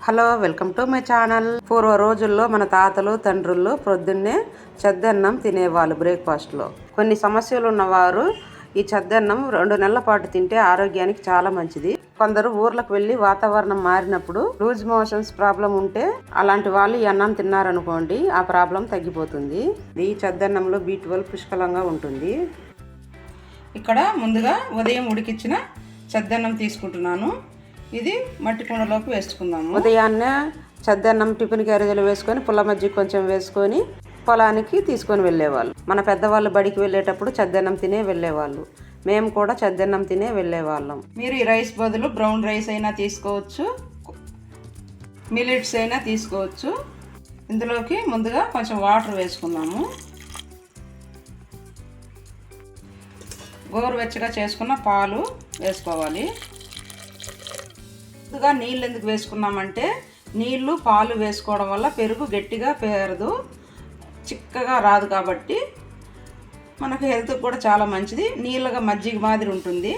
Hello, welcome to my channel. పూర్వ రోజుల్లో మన తాతలు తండ్రులు పొద్దున్నే చద్దన్నం తినేవాళ్ళు బ్రేక్ఫాస్ట్లో. కొన్ని సమస్యలు ఉన్నవారు ఈ చద్దన్నం 2 నెలల పాటు తింటే ఆరోగ్యానికి చాలా మంచిది. కొందరు ఊర్లకు వెళ్ళి వాతావరణం మారినప్పుడు లూజ్ మోషన్స్ ప్రాబ్లం ఉంటే అలాంటి వాళ్ళు ఈ అన్నం తిన్నారనుకోండి, ఆ ప్రాబ్లం తగ్గిపోతుంది. ఈ చద్దన్నంలో B12 పుష్కలంగా ఉంటుంది. ఇక్కడ ముందుగా ఉదయం ఉడికించిన చద్దన్నం తీసుకుంటున్నాను. ఇది మట్టి కుండలోకి వేసుకుందాము. ఉదయాన్నే చద్దన్నం టిఫిన్ క్యారేజీలో వేసుకొని పుల్ల మజ్జిగ కొంచెం వేసుకొని పొలానికి తీసుకొని వెళ్ళేవాళ్ళు. మన పెద్దవాళ్ళు బడికి వెళ్ళేటప్పుడు చద్దన్నం తినే వెళ్ళేవాళ్ళు. మేము కూడా చద్దన్నం తినే వెళ్ళేవాళ్ళం. మీరు ఈ రైస్ బదులు బ్రౌన్ రైస్ అయినా తీసుకోవచ్చు, మిల్లెట్స్ అయినా తీసుకోవచ్చు. ఇందులోకి ముందుగా కొంచెం వాటర్ వేసుకుందాము. గోరువెచ్చగా చేసుకున్న పాలు వేసుకోవాలి. ముందుగా నీళ్ళు ఎందుకు వేసుకున్నామంటే, నీళ్ళు పాలు వేసుకోవడం వల్ల పెరుగు గట్టిగా పేరదు, చిక్కగా రాదు. కాబట్టి మనకు హెల్త్కి కూడా చాలా మంచిది. నీళ్ళగా మజ్జిగ మాదిరి ఉంటుంది,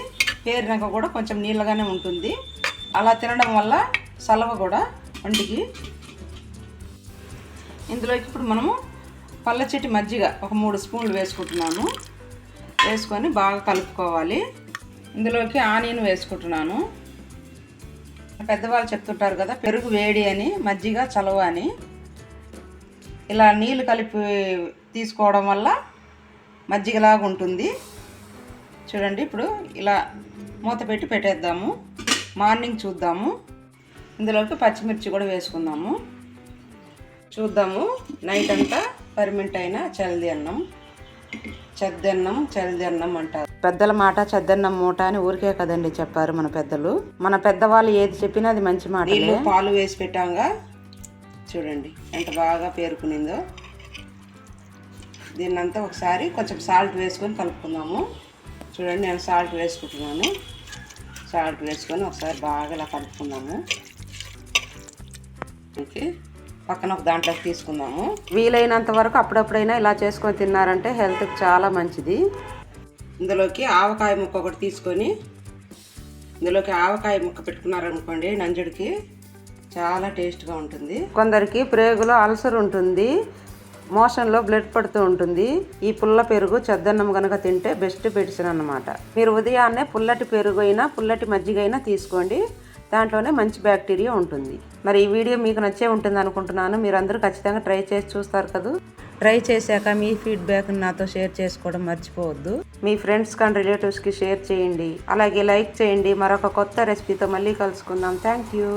పేరినాక కూడా కొంచెం నీళ్ళగానే ఉంటుంది. అలా తినడం వల్ల సలవ కూడా వంటికి. ఇందులోకి ఇప్పుడు మనము పల్లచెట్టి మజ్జిగ ఒక 3 స్పూన్లు వేసుకుంటున్నాను. వేసుకొని బాగా కలుపుకోవాలి. ఇందులోకి ఆనియన్ వేసుకుంటున్నాను. పెద్దవాళ్ళు చెప్తుంటారు కదా, పెరుగు వేడి అని, మజ్జిగ చలవ అని. ఇలా నీళ్ళు కలిపి తీసుకోవడం వల్ల మజ్జిగలాగా ఉంటుంది. చూడండి, ఇప్పుడు ఇలా మూత పెట్టి పెట్టేద్దాము. మార్నింగ్ చూద్దాము. ఇందులోకి పచ్చిమిర్చి కూడా వేసుకుందాము. చూద్దాము. నైట్ అంతా పర్మెంట్ అయిన చల్ది అన్నం, చద్దన్నం చల్ది అన్నం అంటారు. పెద్దల మాట చద్దన్నం మూట అని ఊరికే కదండి చెప్పారు మన పెద్దలు. మన పెద్దవాళ్ళు ఏది చెప్పినా అది మంచి మాట. పాలు వేసి పెట్టాంగా, చూడండి ఎంత బాగా పేరుకునిందో. దీన్నంతా ఒకసారి కొంచెం సాల్ట్ వేసుకొని కలుపుకుందాము. చూడండి, నేను సాల్ట్ వేసుకుంటున్నాను. సాల్ట్ వేసుకొని ఒకసారి బాగా ఇలా కలుపుకుందాము. ఓకే, పక్కన ఒక దాంట్లోకి తీసుకుందాము. వీలైనంత వరకు అప్పుడప్పుడైనా ఇలా చేసుకొని తిన్నారంటే హెల్త్కి చాలా మంచిది. ఇందులోకి ఆవకాయ ముక్క ఒకటి తీసుకొని ఇందులోకి ఆవకాయ ముక్క పెట్టుకున్నారనుకోండి, నంజుడికి చాలా టేస్ట్గా ఉంటుంది. కొందరికి ప్రేగులో అల్సర్ ఉంటుంది, మోషన్లో బ్లడ్ పడుతూ ఉంటుంది. ఈ పుల్ల పెరుగు చద్దన్నం కనుక తింటే బెస్ట్ మెడిసిన్ అన్నమాట. మీరు ఉదయాన్నే పుల్లటి పెరుగు అయినా పుల్లటి మజ్జిగ అయినా తీసుకోండి, దాంట్లోనే మంచి బ్యాక్టీరియా ఉంటుంది. మరి ఈ వీడియో మీకు నచ్చే ఉంటుంది అనుకుంటున్నాను. మీరందరూ ఖచ్చితంగా ట్రై చేసి చూస్తారు కదా. ట్రై చేశాక మీ ఫీడ్బ్యాక్ని నాతో షేర్ చేసుకోవడం మర్చిపోవద్దు. మీ ఫ్రెండ్స్ కానీ రిలేటివ్స్కి షేర్ చేయండి. అలాగే లైక్ చేయండి. మరొక కొత్త రెసిపీతో మళ్ళీ కలుసుకుందాం. Thank you.